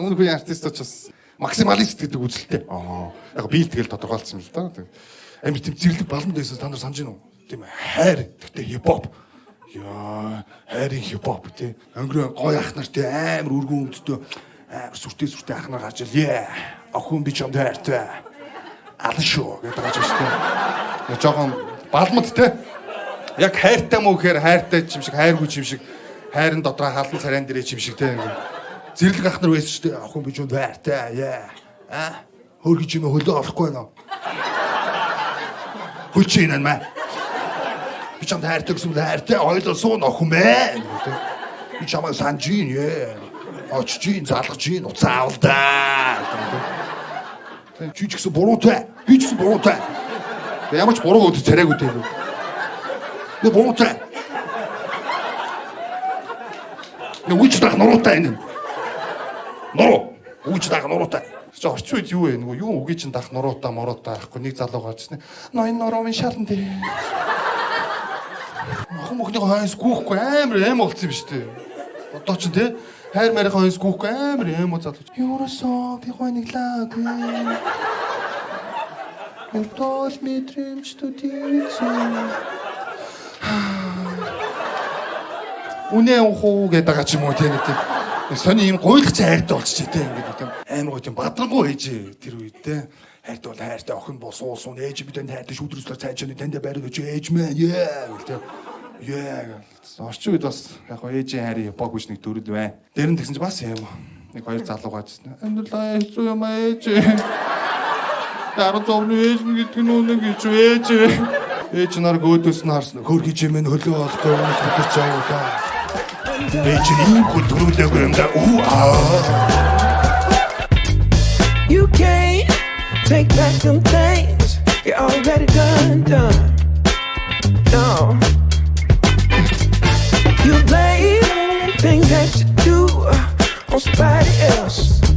Өнөөгийн артистууд ч бас максималист гэдэг үзэлтэй. Яг би л тэгэл тодорхойлцсон юм л да. Амир тийм зэрлэг баланд байсан та нар санаж байна уу? Тийм хайр гэхдээ хипхоп. Яа, хайрын хипхоп тий. Өнгөрөө гоё ах нартай амир өргөн өмдтэй амир сүртэй ах нар гарч ил. Охин би чамд хайртай. Алан шүү гэдэг гарч ирсэн. Жохон балмад тий. Яг хайртай мүү гэхээр хайртай юм шиг, хайргүй юм шиг, хайрын дотроо халан царайн дээрээ юм шиг тий. Зэрлэг ах нар байсан шүү дээ. Охин би чамд хайртай. Хөргөж юм хөлөө олохгүй нөө. Хүчин энэ маа. Би чамд хайртай гэсэн хайртай ойлсон охин бэ. Би чамайг санаж ийн. Очиж ийн, залгаж ийн, уцаа авалдаа. Чи ч гэсэн буруутай. Би ч гэсэн буруутай. Ямар ч буруу өдөр царайг үтэй. Би буруутай. Үуч дах нуруутай энэ. Нуруу. Үуч дах нуруутай. Чи орчин үед юу вэ? Нөгөө юу үгүй чин дах нуруутай моруутай ахгүй нэг залуу гарчсан. Ноён нурууын шалан дээ. Охин мөхний хойс гүүхгүй амар аим болцсон юм шүү дээ. Одоо ч тий хайр марийн хойс гүүхгүй амар аим залууч. Юурасоо би гой нэг лаагүй. Энтол мэдрэмж төдийцэн. Үнэ ухуу гэдэг байгаа ч юм уу тий нэг тийм. Сони ийм гуйлах чи хайртай болчих тий ингээд тийм амар гой тийм бадрангуй ээж тэр үед тий хайртай бол хайртай охин бол суусан ээж би танд хайртай шүүдрүүлсээр цаашаа танд байраг өч ээж мэн тий орчин үед бас яг ээжийн хайрын хипхоп гэж нэг төрөл бай. Дээр нь тэгсэн чи бас юм нэг хоёр залуу gaajсан. Амьдралаа хэцүү юм ээж. Дараа зовны ээж гэдэг нь үнэ гэж ээж. Ээж нар гөөдөөс нь харсан. Хөргөж юм хөлөө олдоо мэдэрч байгаа да. Ээж ийм хөдөлгөөлөг юм да. You can't take back them things you already done. No. You blame things that you do on somebody else.